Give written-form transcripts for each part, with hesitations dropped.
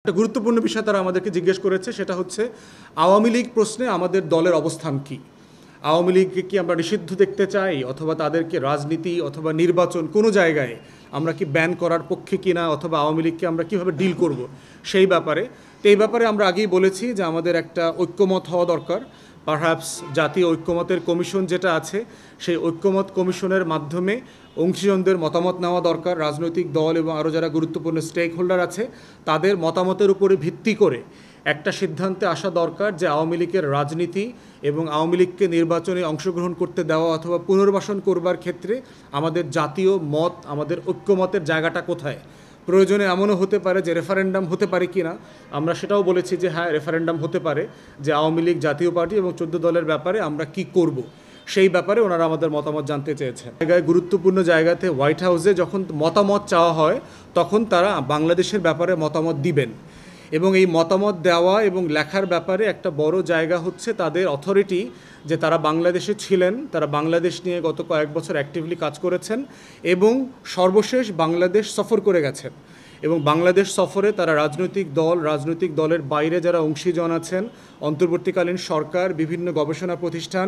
একটা গুরুত্বপূর্ণ বিষয় তারা আমাদেরকে জিজ্ঞেস করেছে, সেটা হচ্ছে আওয়ামী লীগ প্রশ্নে আমাদের দলের অবস্থান কি। আওয়ামী লীগকে কি আমরা নিষিদ্ধ দেখতে চাই, অথবা তাদেরকে রাজনীতি অথবা নির্বাচন কোনো জায়গায় আমরা কি ব্যান করার পক্ষে কিনা, অথবা আওয়ামী লীগকে আমরা কীভাবে ডিল করব সেই ব্যাপারে। তো এই ব্যাপারে আমরা আগেই বলেছি যে আমাদের একটা ঐক্যমত হওয়া দরকার। পারহ্যাপস জাতীয় ঐক্যমতের কমিশন যেটা আছে, সেই ঐক্যমত কমিশনের মাধ্যমে অংশীজনদের মতামত নেওয়া দরকার। রাজনৈতিক দল এবং আরও যারা গুরুত্বপূর্ণ স্টেক হোল্ডার আছে তাদের মতামতের উপরে ভিত্তি করে একটা সিদ্ধান্তে আসা দরকার যে আওয়ামী লীগের রাজনীতি এবং আওয়ামী লীগকে নির্বাচনে অংশগ্রহণ করতে দেওয়া অথবা পুনর্বাসন করবার ক্ষেত্রে আমাদের জাতীয় মত, আমাদের ঐক্যমতের জায়গাটা কোথায়। প্রয়োজনে এমনও হতে পারে যে রেফারেন্ডাম হতে পারে কি না, আমরা সেটাও বলেছি যে হ্যাঁ, রেফারেন্ডাম হতে পারে, যে আওয়ামী লীগ জাতীয় পার্টি এবং 14 দলের ব্যাপারে আমরা কি করব সেই ব্যাপারে ওনারা আমাদের মতামত জানতে চেয়েছেন। জায়গায় গুরুত্বপূর্ণ জায়গাতে হোয়াইট হাউসে যখন মতামত চাওয়া হয় তখন তারা বাংলাদেশের ব্যাপারে মতামত দিবেন, এবং এই মতামত দেওয়া এবং লেখার ব্যাপারে একটা বড় জায়গা হচ্ছে তাদের অথরিটি, যে তারা বাংলাদেশে ছিলেন, তারা বাংলাদেশ নিয়ে গত কয়েক বছর অ্যাক্টিভলি কাজ করেছেন এবং সর্বশেষ বাংলাদেশ সফর করে গেছেন। এবং বাংলাদেশ সফরে তারা রাজনৈতিক দলের বাইরে যারা অংশীজন আছেন, অন্তর্বর্তীকালীন সরকার, বিভিন্ন গবেষণা প্রতিষ্ঠান,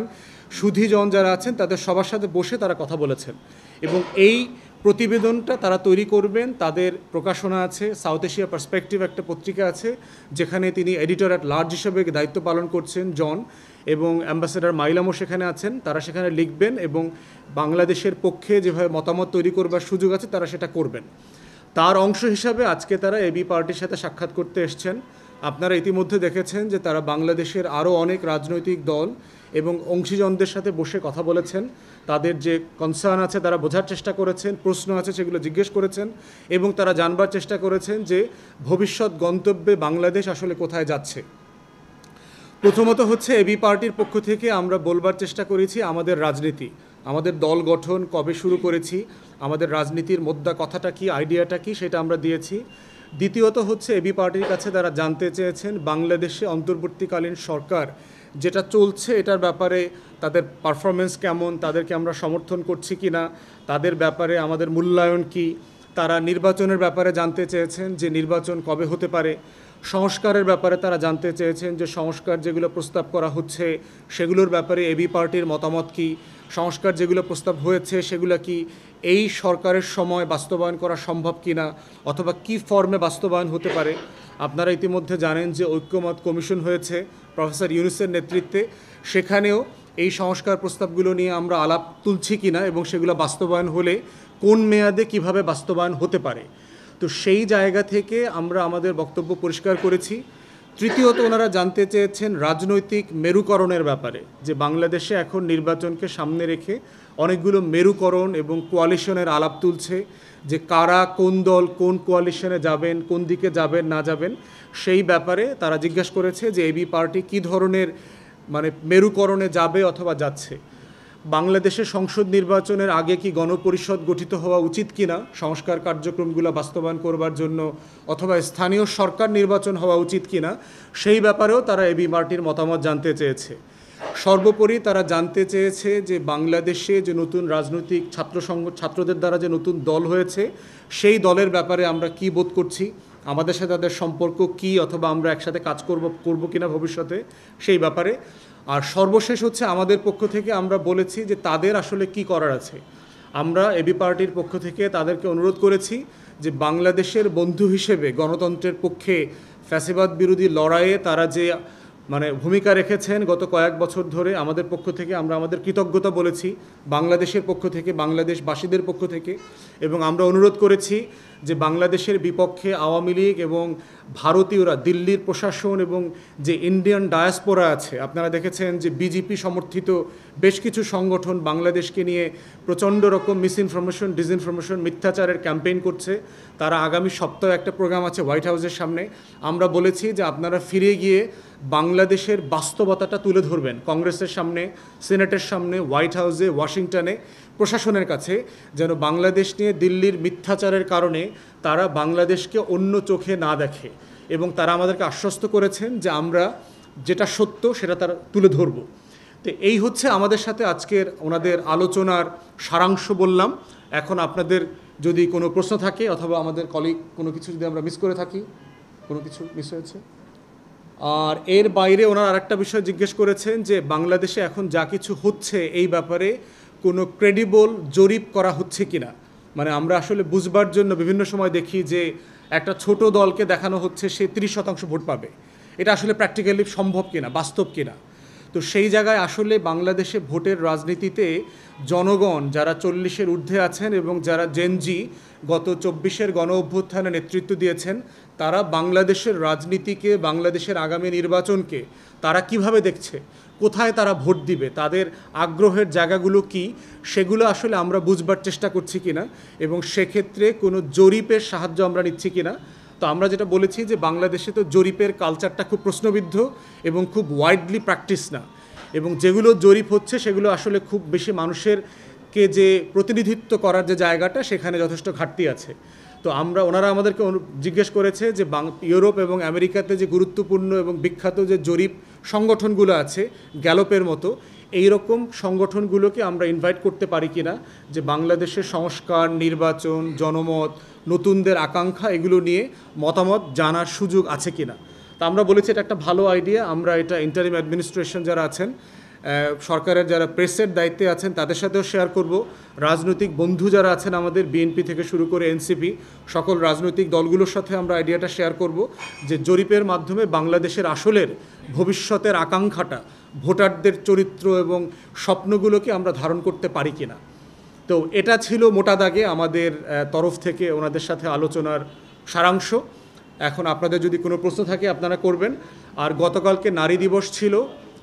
সুধীজন যারা আছেন, তাদের সবার সাথে বসে তারা কথা বলেছেন। এবং এই প্রতিবেদনটা তারা তৈরি করবেন। তাদের প্রকাশনা আছে, সাউথ এশিয়া পার্সপেক্টিভ একটা পত্রিকা আছে, যেখানে তিনি এডিটর অ্যাট লার্জ হিসেবে দায়িত্ব পালন করছেন জন, এবং অ্যাম্বাসেডর মাইলামও সেখানে আছেন। তারা সেখানে লিখবেন এবং বাংলাদেশের পক্ষে যেভাবে মতামত তৈরি করবার সুযোগ আছে তারা সেটা করবেন। তার অংশ হিসাবে আজকে তারা এবি পার্টির সাথে সাক্ষাৎ করতে এসছেন। আপনারা ইতিমধ্যে দেখেছেন যে তারা বাংলাদেশের আরও অনেক রাজনৈতিক দল এবং অংশীজনদের সাথে বসে কথা বলেছেন। তাদের যে কনসার্ন আছে তারা বোঝার চেষ্টা করেছেন, প্রশ্ন আছে সেগুলো জিজ্ঞেস করেছেন, এবং তারা জানবার চেষ্টা করেছেন যে ভবিষ্যৎ গন্তব্যে বাংলাদেশ আসলে কোথায় যাচ্ছে। প্রথমত হচ্ছে এবি পার্টির পক্ষ থেকে আমরা বলবার চেষ্টা করেছি আমাদের রাজনীতি, আমাদের দল গঠন কবে শুরু করেছি, আমাদের রাজনীতির মোদ্দা কথাটা কি, আইডিয়াটা কি, সেটা আমরা দিয়েছি। দ্বিতীয়ত হচ্ছে এবি পার্টির কাছে তারা জানতে চেয়েছেন বাংলাদেশে অন্তর্বর্তীকালীন সরকার যেটা চলছে এটার ব্যাপারে তাদের পারফরমেন্স কেমন, তাদেরকে আমরা সমর্থন করছি কি না, তাদের ব্যাপারে আমাদের মূল্যায়ন কি। তারা নির্বাচনের ব্যাপারে জানতে চেয়েছেন যে নির্বাচন কবে হতে পারে। সংস্কারের ব্যাপারে তারা জানতে চেয়েছেন যে সংস্কার যেগুলো প্রস্তাব করা হচ্ছে সেগুলোর ব্যাপারে এবি পার্টির মতামত কি, সংস্কার যেগুলো প্রস্তাব হয়েছে সেগুলো কি এই সরকারের সময় বাস্তবায়ন করা সম্ভব কি না, অথবা কি ফর্মে বাস্তবায়ন হতে পারে। আপনারা ইতিমধ্যে জানেন যে ঐক্যমত কমিশন হয়েছে প্রফেসর ইউনূসের নেতৃত্বে, সেখানেও এই সংস্কার প্রস্তাবগুলো নিয়ে আমরা আলাপ তুলছি কিনা এবং সেগুলো বাস্তবায়ন হলে কোন মেয়াদে কিভাবে বাস্তবায়ন হতে পারে। তো সেই জায়গা থেকে আমরা আমাদের বক্তব্য পরিষ্কার করেছি। তৃতীয়ত ওনারা জানতে চেয়েছেন রাজনৈতিক মেরুকরণের ব্যাপারে, যে বাংলাদেশে এখন নির্বাচনকে সামনে রেখে অনেকগুলো মেরুকরণ এবং কোয়ালিশনের আলাপ তুলছে, যে কারা কোন দল কোন কোয়ালিশনে যাবেন, কোন দিকে যাবেন না যাবেন, সেই ব্যাপারে তারা জিজ্ঞাসা করেছে যে এবি পার্টি কী ধরনের মেরুকরণে যাবে অথবা যাচ্ছে। বাংলাদেশের সংসদ নির্বাচনের আগে কি গণপরিষদ গঠিত হওয়া উচিত কিনা সংস্কার কার্যক্রমগুলো বাস্তবায়ন করবার জন্য, অথবা স্থানীয় সরকার নির্বাচন হওয়া উচিত কিনা, সেই ব্যাপারেও তারা এবি পার্টির মতামত জানতে চেয়েছে। সর্বোপরি তারা জানতে চেয়েছে যে বাংলাদেশে যে নতুন রাজনৈতিক ছাত্রদের দ্বারা যে নতুন দল হয়েছে সেই দলের ব্যাপারে আমরা কি বোধ করছি, আমাদের সাথে তাদের সম্পর্ক কি, অথবা আমরা একসাথে কাজ করব কিনা ভবিষ্যতে সেই ব্যাপারে। আর সর্বশেষ হচ্ছে আমাদের পক্ষ থেকে আমরা বলেছি যে তাদের আসলে কি করার আছে। আমরা এবি পার্টির পক্ষ থেকে তাদেরকে অনুরোধ করেছি যে বাংলাদেশের বন্ধু হিসেবে গণতন্ত্রের পক্ষে ফ্যাসিবাদ বিরোধী লড়াইয়ে তারা যে ভূমিকা রেখেছেন গত কয়েক বছর ধরে, আমাদের পক্ষ থেকে আমরা আমাদের কৃতজ্ঞতা বলেছি বাংলাদেশের পক্ষ থেকে, বাংলাদেশবাসীদের পক্ষ থেকে। এবং আমরা অনুরোধ করেছি যে বাংলাদেশের বিপক্ষে আওয়ামী লীগ এবং ভারতীয়রা, দিল্লির প্রশাসন এবং যে ইন্ডিয়ান ডায়াসপোরা আছে, আপনারা দেখেছেন যে বিজেপি সমর্থিত বেশ কিছু সংগঠন বাংলাদেশকে নিয়ে প্রচণ্ড রকম মিসইনফরমেশন, ডিসইনফরমেশন, মিথ্যাচারের ক্যাম্পেইন করছে। তারা আগামী সপ্তাহে একটা প্রোগ্রাম আছে হোয়াইট হাউসের সামনে। আমরা বলেছি যে আপনারা ফিরে গিয়ে বাংলাদেশের বাস্তবতাটা তুলে ধরবেন কংগ্রেসের সামনে, সিনেটের সামনে, হোয়াইট হাউসে, ওয়াশিংটনে, প্রশাসনের কাছে, যেন বাংলাদেশ নিয়ে দিল্লির মিথ্যাচারের কারণে তারা বাংলাদেশকে অন্য চোখে না দেখে। এবং তারা আমাদেরকে আশ্বস্ত করেছেন যে আমরা যেটা সত্য সেটা তারা তুলে ধরব। তো এই হচ্ছে আমাদের সাথে আজকের ওনাদের আলোচনার সারাংশ বললাম। এখন আপনাদের যদি কোনো প্রশ্ন থাকে অথবা আমাদের কলিগ কোনো কিছু যদি আমরা মিস করে থাকি, কোনো কিছু মিস হয়েছে? আর এর বাইরে ওনারা আরেকটা বিষয় জিজ্ঞেস করেছেন যে বাংলাদেশে এখন যা কিছু হচ্ছে এই ব্যাপারে কোনো ক্রেডিবল জরিপ করা হচ্ছে কিনা। মানে আমরা আসলে বুঝবার জন্য বিভিন্ন সময় দেখি যে একটা ছোট দলকে দেখানো হচ্ছে সে 30% ভোট পাবে, এটা আসলে প্র্যাকটিক্যালি সম্ভব কিনা, বাস্তব কিনা। তো সেই জায়গায় আসলে বাংলাদেশে ভোটের রাজনীতিতে জনগণ যারা 40-এর ঊর্ধ্বে আছেন এবং যারা জেনজি গত 24-এর গণ অভ্যুত্থানে নেতৃত্ব দিয়েছেন, তারা বাংলাদেশের রাজনীতিকে, বাংলাদেশের আগামী নির্বাচনকে তারা কিভাবে দেখছে, কোথায় তারা ভোট দিবে, তাদের আগ্রহের জায়গাগুলো কি, সেগুলো আসলে আমরা বুঝবার চেষ্টা করছি কিনা এবং সেক্ষেত্রে কোনো জরিপের সাহায্য আমরা নিচ্ছি কিনা। তো আমরা যেটা বলেছি যে বাংলাদেশে তো জরিপের কালচারটা খুব প্রশ্নবিদ্ধ এবং খুব ওয়াইডলি প্র্যাকটিস না, এবং যেগুলো জরিপ হচ্ছে সেগুলো আসলে খুব বেশি মানুষেরকে যে প্রতিনিধিত্ব করার যে জায়গাটা সেখানে যথেষ্ট ঘাটতি আছে। তো ওনারা আমাদেরকে জিজ্ঞেস করেছে যে ইউরোপ এবং আমেরিকাতে যে গুরুত্বপূর্ণ এবং বিখ্যাত যে জরিপ সংগঠনগুলো আছে, গ্যালোপের মতো, এই রকম সংগঠনগুলোকে আমরা ইনভাইট করতে পারি কিনা, যে বাংলাদেশের সংস্কার, নির্বাচন, জনমত, নতুনদের আকাঙ্ক্ষা, এগুলো নিয়ে মতামত জানার সুযোগ আছে কিনা। তা আমরা বলেছি এটা একটা ভালো আইডিয়া। আমরা এটা ইন্টারিম অ্যাডমিনিস্ট্রেশন যারা আছেন, সরকারের যারা প্রেসের দায়িত্বে আছেন তাদের সাথেও শেয়ার করব, রাজনৈতিক বন্ধু যারা আছেন আমাদের বিএনপি থেকে শুরু করে এনসিপি, সকল রাজনৈতিক দলগুলোর সাথে আমরা আইডিয়াটা শেয়ার করব যে জরিপের মাধ্যমে বাংলাদেশের আসলের ভবিষ্যতের আকাঙ্ক্ষাটা, ভোটারদের চরিত্র এবং স্বপ্নগুলোকে আমরা ধারণ করতে পারি কিনা। তো এটা ছিল মোটা দাগে আমাদের তরফ থেকে ওনাদের সাথে আলোচনার সারাংশ। এখন আপনাদের যদি কোনো প্রশ্ন থাকে আপনারা করবেন। আর গতকালকে নারী দিবস ছিল,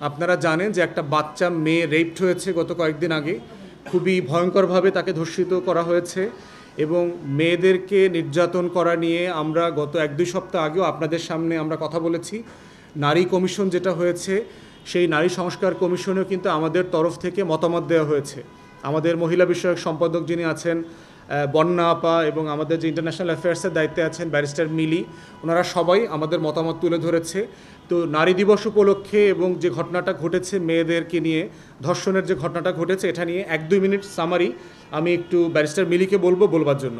আপনারা জানেন যে একটা বাচ্চা মেয়ে রেপড হয়েছে গত কয়েকদিন আগে, খুবই ভয়ঙ্করভাবে তাকে ধর্ষিত করা হয়েছে এবং মেয়েদেরকে নির্যাতন করা নিয়ে আমরা গত 1-2 সপ্তাহ আগেও আপনাদের সামনে আমরা কথা বলেছি। নারী কমিশন যেটা হয়েছে, সেই নারী সংস্কার কমিশনেও কিন্তু আমাদের তরফ থেকে মতামত দেওয়া হয়েছে। আমাদের মহিলা বিষয়ক সম্পাদক যিনি আছেন বন্যা আপা এবং আমাদের যে ইন্টারন্যাশনাল অ্যাফেয়ার্সের দায়িত্বে আছেন ব্যারিস্টার মিলি, ওনারা সবাই আমাদের মতামত তুলে ধরেছে। তো নারী দিবস উপলক্ষে এবং যে ঘটনাটা ঘটেছে মেয়েদেরকে নিয়ে, ধর্ষণের যে ঘটনাটা ঘটেছে, এটা নিয়ে 1-2 মিনিট সামারি আমি একটু ব্যারিস্টার মিলিকে বলবার জন্য।